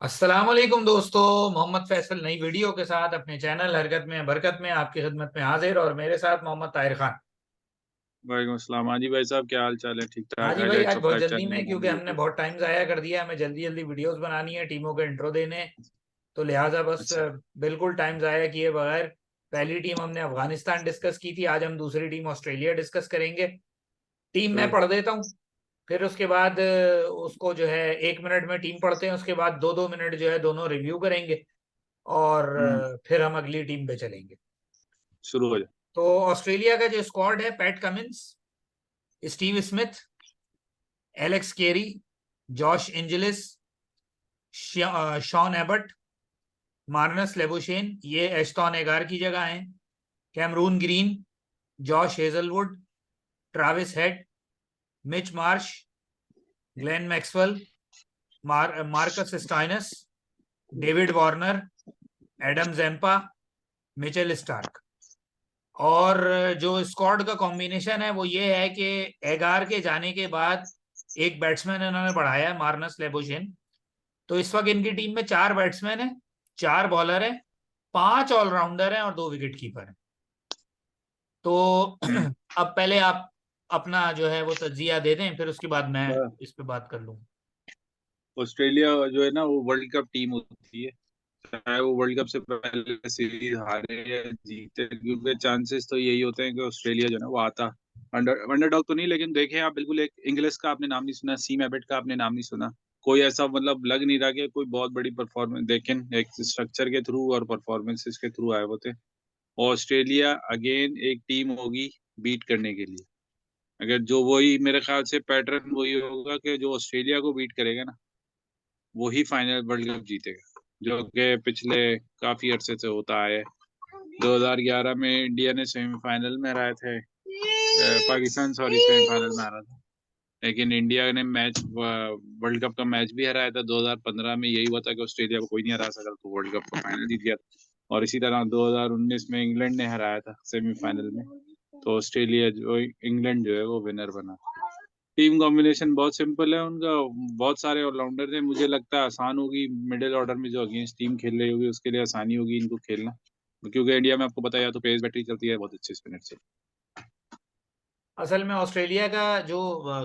अस्सलाम वालेकुम दोस्तों। मोहम्मद फैसल नई वीडियो के साथ अपने चैनल हरकत में बरकत में आपकी खिदमत में हाजिर, और मेरे साथ मोहम्मद ताहिर खान। वालेकुम अस्सलाम। हाँ जी भाई साहब, क्या हाल चाल है? ठीक हाँ ठाक। जी आज भाई, आज आज बहुत सप्ताह जल्दी चैनल में, बना क्योंकि लिए हमने थे। बहुत टाइम ज़ाया कर दिया, हमें जल्दी जल्दी वीडियोस बनानी है, टीमों के इंट्रो देने। तो लिहाजा बस अच्छा। बिल्कुल टाइम ज़ाया किए बगैर पहली टीम हमने अफगानिस्तान डिस्कस की थी, आज हम दूसरी टीम ऑस्ट्रेलिया डिस्कस करेंगे। टीम मैं जरूर। पढ़ देता हूँ, फिर उसके बाद उसको जो है 1 मिनट में टीम पढ़ते हैं, उसके बाद 2-2 मिनट जो है दोनों रिव्यू करेंगे, और हम्म। फिर हम अगली टीम पे चलेंगे। शुरू हो जाए। तो ऑस्ट्रेलिया का जो स्क्वाड है: Pat Cummins, Steve Smith, Alex Carey, Josh Inglis, Sean Abbott, Marnus Labuschagne, ये एश्तोन एगार की जगह हैं। Cameron Green, Josh Hazlewood, Travis Head, Mitch Marsh, Glenn Maxwell, Marcus Stoinis, David Warner, Adam Zampa, Mitchell Starc. और जो squad का combination है वो ये है कि एगार के जाने के बाद एक बैट्समैन इन्होंने बढ़ाया है, मार्नस लेबोशेन। तो इस वक्त इनकी टीम में 4 बैट्समैन है, 4 बॉलर है, 5 ऑलराउंडर है और 2 विकेट कीपर है। तो हम्म। अब पहले आप अपना जो है वो तज्जिया दे दें, फिर उसके बाद मैं हाँ, इस पे बात कर लूँ। ऑस्ट्रेलिया जो है ना वो वर्ल्ड कप टीम होती है। चाहे वो वर्ल्ड कप से पहले सीरीज हारे या जीते, क्योंकि चांसेस तो यही होते हैं कि ऑस्ट्रेलिया जो है ना वो आता अंडरडॉग तो नहीं, लेकिन देखें आप, बिल्कुल एक इंग्लिश का आपने नाम नहीं सुना, सीम एबट का आपने नाम नहीं सुना। कोई ऐसा मतलब लग नहीं रहा कि कोई बहुत बड़ी परफॉर्मेंस, लेकिन एक स्ट्रक्चर के थ्रू और परफॉर्मेंसेस के थ्रू आए होते। ऑस्ट्रेलिया अगेन एक टीम होगी बीट करने के लिए। अगर जो वही, मेरे ख्याल से पैटर्न वही होगा कि जो ऑस्ट्रेलिया को बीट करेगा ना वही फाइनल वर्ल्ड कप जीतेगा, जो कि पिछले काफी अरसे से होता आया है। 2011 में इंडिया ने सेमीफाइनल में हराए थे, पाकिस्तान, सॉरी, सेमीफाइनल में हारा था। लेकिन इंडिया ने मैच, वर्ल्ड कप का मैच भी हराया था। 2015 में यही हुआ था कि ऑस्ट्रेलिया को कोई नहीं हरा सका, तो वर्ल्ड कप का फाइनल जीत गया था। और इसी तरह 2019 में इंग्लैंड ने हराया था सेमीफाइनल में, तो ऑस्ट्रेलिया जो, इंग्लैंड जो है वो विनर बना। टीम कॉम्बिनेशन बहुत सिंपल है उनका। बहुत सारे ऑलराउंडर थे, मुझे लगता है आसान होगी मिडिल ऑर्डर में जो अगेंस्ट टीम खेल रही होगी उसके लिए आसानी होगी इनको खेलना, क्योंकि इंडिया में आपको पता है या तो पेस बैटरी चलती है, बहुत अच्छे स्पिनर से। असल में ऑस्ट्रेलिया का जो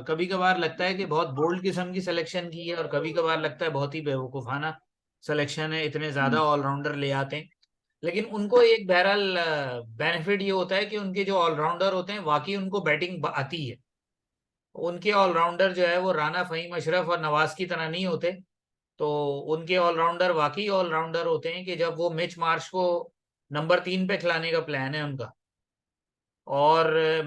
कभी कभार लगता है कि बहुत बोल्ड किस्म की सिलेक्शन की है, और कभी कभार लगता है बहुत ही बेवकूफ़ाना सिलेक्शन है, इतने ज़्यादा ऑलराउंडर ले आते हैं। लेकिन उनको एक बहरहाल बेनिफिट ये होता है कि उनके जो ऑलराउंडर होते हैं वाकई उनको बैटिंग आती है। उनके ऑलराउंडर जो है वो राना, फहीम अशरफ और नवाज की तरह नहीं होते। तो उनके ऑलराउंडर वाकई ऑलराउंडर होते हैं कि जब वो मिच मार्श को नंबर 3 पे खिलाने का प्लान है उनका, और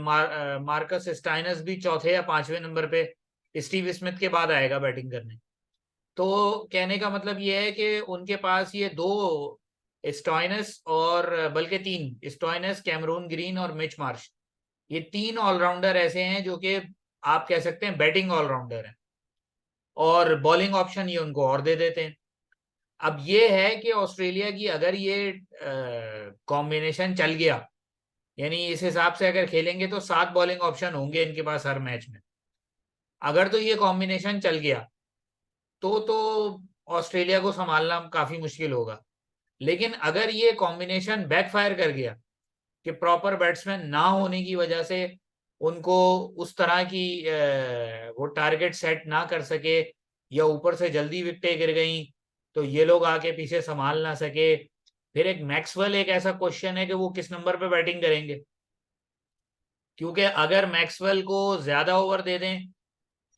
मार्कस स्टाइनस भी चौथे या 5वें नंबर पे स्टीव स्मिथ के बाद आएगा बैटिंग करने। तो कहने का मतलब ये है कि उनके पास ये दो, स्टॉइनस और बल्कि 3, स्टॉइनस, कैमरून ग्रीन और मिच मार्श, ये 3 ऑलराउंडर ऐसे हैं जो कि आप कह सकते हैं बैटिंग ऑलराउंडर हैं, और बॉलिंग ऑप्शन ये उनको और दे देते हैं। अब ये है कि ऑस्ट्रेलिया की अगर ये कॉम्बिनेशन चल गया, यानी इस हिसाब से अगर खेलेंगे तो 7 बॉलिंग ऑप्शन होंगे इनके पास हर मैच में। अगर तो ये कॉम्बिनेशन चल गया तो ऑस्ट्रेलिया को संभालना काफी मुश्किल होगा। लेकिन अगर ये कॉम्बिनेशन बैकफायर कर गया कि प्रॉपर बैट्समैन ना होने की वजह से उनको उस तरह की वो टारगेट सेट ना कर सके, या ऊपर से जल्दी विकेटें गिर गई तो ये लोग आके पीछे संभाल ना सके, फिर एक मैक्सवेल एक ऐसा क्वेश्चन है कि वो किस नंबर पे बैटिंग करेंगे। क्योंकि अगर मैक्सवेल को ज्यादा ओवर दे दें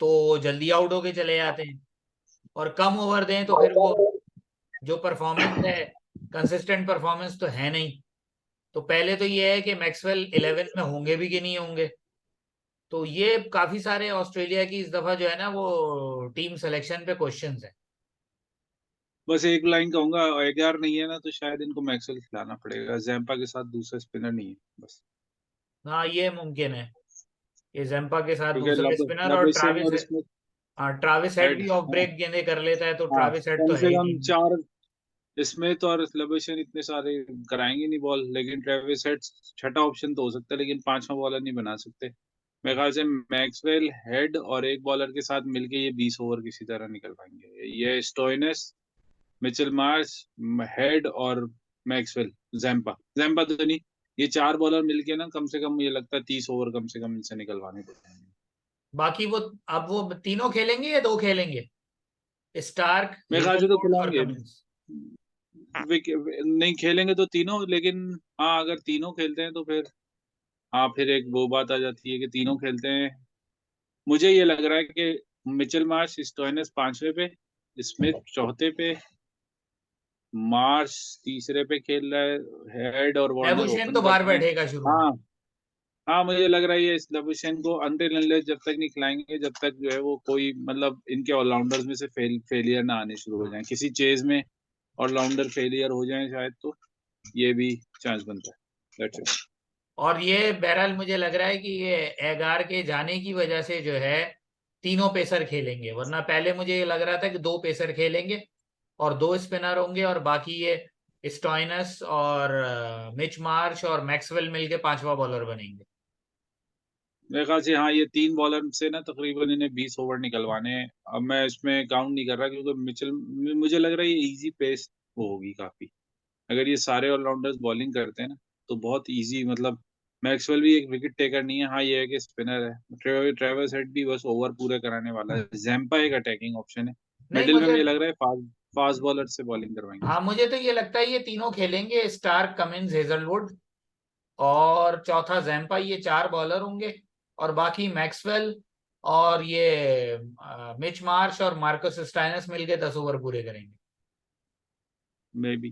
तो जल्दी आउट होके चले जाते हैं, और कम ओवर दें तो फिर वो जो परफॉर्मेंस है, कंसिस्टेंट परफॉर्मेंस तो है नहीं। तो पहले तो ये है कि मैक्सवेल 11 में होंगे भी कि नहीं होंगे। तो ये काफी सारे ऑस्ट्रेलिया की इस दफा जो है ना वो टीम सिलेक्शन पे क्वेश्चंस है। बस एक लाइन कहूंगा, अगर नहीं है ना तो शायद इनको मैक्सवेल खिलाना पड़ेगा, जैम्पा के साथ दूसरा स्पिनर नहीं है बस। हाँ, ये मुमकिन है, ये जैम्पा के साथ क्योंकि दूसरे स्पिनर, और लबेसिंग ट्राविस, और इसमें हाँ ट्राविस हेड हेड भी ऑफ है ना। ब्रेक गेंदे कर लेता है, तो हाँ, ट्राविस हेड तो कम है से ही कम टीम में। चार स्मिथ और लबेशिन इतने सारे कराएंगे नहीं बॉल, लेकिन ट्रेविस हेड छठा ऑप्शन तो हो सकता है, लेकिन पांचवा बॉलर नहीं बना सकते। मेरे ख्याल से मैक्सवेल हेड और एक बॉलर के साथ मिलके ये 20 ओवर किसी तरह निकल पाएंगे। ये स्टोइनिस, मिचेल मार्श, हेड और मैक्सवेल, जैम्पा जैम्पा तो नहीं, ये 4 बॉलर मिलके ना कम से कम मुझे लगता है 30 ओवर कम से कम इनसे निकलवाने पड़ेंगे। बाकी वो, अब वो तीनों खेलेंगे या दो खेलेंगे? स्टार्क, मेरे ख्याल से तो हेजलवुड और खिलाएंगे। कमिंस। नहीं खेलेंगे तो तीनों, लेकिन हाँ अगर तीनों खेलते हैं तो फिर, हाँ फिर एक वो बात आ जाती है कि तीनों खेलते हैं। मुझे ये लग रहा है कि मिचेल मार्श, स्टोइनिस 5वें पे, स्मिथ 4थे पे, मार्श तीसरे पे खेल रहा है, हेड और वार्नर लेबुशेन ओपन तो बाहर करते हैं। बैठेगा शुरू में। हाँ हाँ, मुझे लग रहा है ये लबुशेन को अनटिल अनलेस जब तक नहीं खिलाएंगे, जब तक जो है वो कोई मतलब इनके ऑलराउंडर्स में से फेलियर ना आने शुरू हो जाए, किसी चेज में ऑलराउंडर फेलियर हो जाए शायद, तो ये भी चांस बनता है। That's it। और ये बहरहाल मुझे लग रहा है कि ये एगार के जाने की वजह से जो है तीनों पेसर खेलेंगे, वरना पहले मुझे ये लग रहा था कि दो पेसर खेलेंगे और दो स्पिनर होंगे, और बाकी ये स्टॉइनस और मिच मार्श और मैक्सवेल मिलके पांचवा बॉलर बनेंगे। मेरे ख्याल से हाँ, ये 3 बॉलर से ना तकरीबन इन्हें 20 ओवर निकलवाने हैं। अब मैं इसमें काउंट नहीं कर रहा क्योंकि मिचेल, मुझे लग रहा है ये इजी पेस वो होगी काफी। अगर ये सारे ऑलराउंडर्स बॉलिंग करते हैं ना तो बहुत इजी, मतलब मैक्सवेल भी एक विकेट टेकर नहीं है, हाँ ये है कि स्पिनर है। ट्रेवर्स हेड भी बस ओवर पूरे कराने वाला है। जैम्पा एक अटैकिंग ऑप्शन है। नहीं मिडिल में मुझे, मुझे लग रहा है फास्ट बॉलर से बॉलिंग करवाएंगे। हाँ मुझे तो ये लगता है ये तीनों खेलेंगे, स्टार्क, कमिंस, हेजलवुड और चौथा जैम्पा, ये चार बॉलर होंगे। और बाकी मैक्सवेल और ये मिच मार्श और मार्कस स्टाइनस मिलके 10 ओवर पूरे करेंगे। मे बी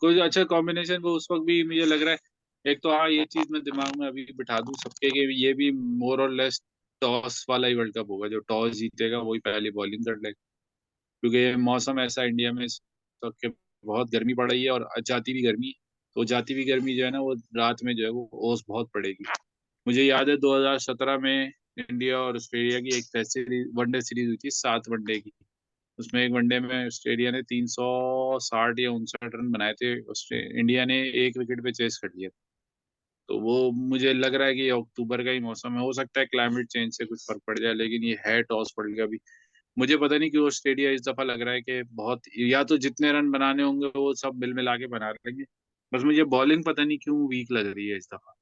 कोई अच्छा कॉम्बिनेशन वो उस वक्त भी मुझे लग रहा है। एक तो हाँ ये चीज मैं दिमाग में अभी बिठा दूं सबके कि ये भी मोर और लेस टॉस वाला ही वर्ल्ड कप होगा, जो टॉस जीतेगा वही पहले बॉलिंग कर लेगा। क्योंकि ये मौसम ऐसा इंडिया में इस वक्त के बहुत गर्मी पड़ रही है और जाती भी गर्मी है। तो जाती भी गर्मी जो है ना वो रात में जो है वो ओस बहुत पड़ेगी। मुझे याद है 2017 में इंडिया और ऑस्ट्रेलिया की एक टेस्ट सीरीज, वनडे सीरीज हुई थी 7 वनडे की। उसमें एक वनडे में ऑस्ट्रेलिया ने 360 या 59 रन बनाए थे, इंडिया ने एक विकेट पे चेस कर लिया। तो वो मुझे लग रहा है कि ये अक्टूबर का ही मौसम है, हो सकता है क्लाइमेट चेंज से कुछ फर्क पड़ जाए, लेकिन ये है टॉस पड़ गया अभी। मुझे पता नहीं क्यों ऑस्ट्रेलिया इस दफा लग रहा है कि बहुत, या तो जितने रन बनाने होंगे वो सब मिल मिला के बना लेंगे। बस मुझे बॉलिंग पता नहीं क्यों वीक लग रही है इस दफा,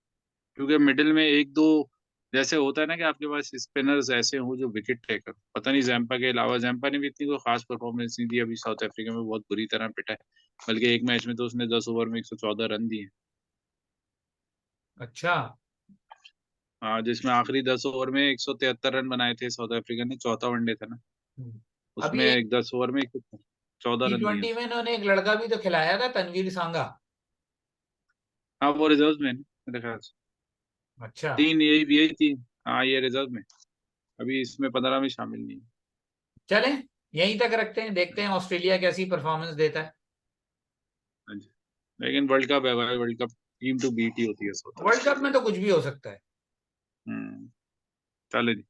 क्योंकि मिडिल में एक दो जैसे होता है ना कि आपके पास स्पिनर्स ऐसे हो जो विकेट टेकर, पता नहीं जैम्पा के अलावा, जैम्पा ने भी इतनी कोई खास परफॉर्मेंस नहीं दी अभी, साउथ अफ्रीका में बहुत बुरी तरह पिटा है। बल्कि एक मैच में तो उसने 10 ओवर में 114 रन दिए। अच्छा। हाँ, जिसमें आखिरी 10 ओवर में 173 रन बनाए थे साउथ अफ्रीका ने, चौथा वनडे था ना, हम्म। उसमें अभी एक एक 10 ओवर में 114 रन दिए। T20 में इन्होंने एक लड़का भी तो खिलाया था, तनवीर सांगा। हाँ वो रिजर्व में है ना, मेरे ख्याल से अच्छा। तीन, यही यही तीन। हाँ ये रिजर्व में, अभी इसमें 15 में शामिल नहीं है। चलें, यहीं तक रखते हैं, देखते हैं ऑस्ट्रेलिया कैसी परफॉर्मेंस देता है। हाँ जी। लेकिन वर्ल्ड कप है भाई, world cup team to beat ही होती है, वर्ल्ड कप ऑस्ट्रेलिया। में तो कुछ भी हो सकता है। चले जी।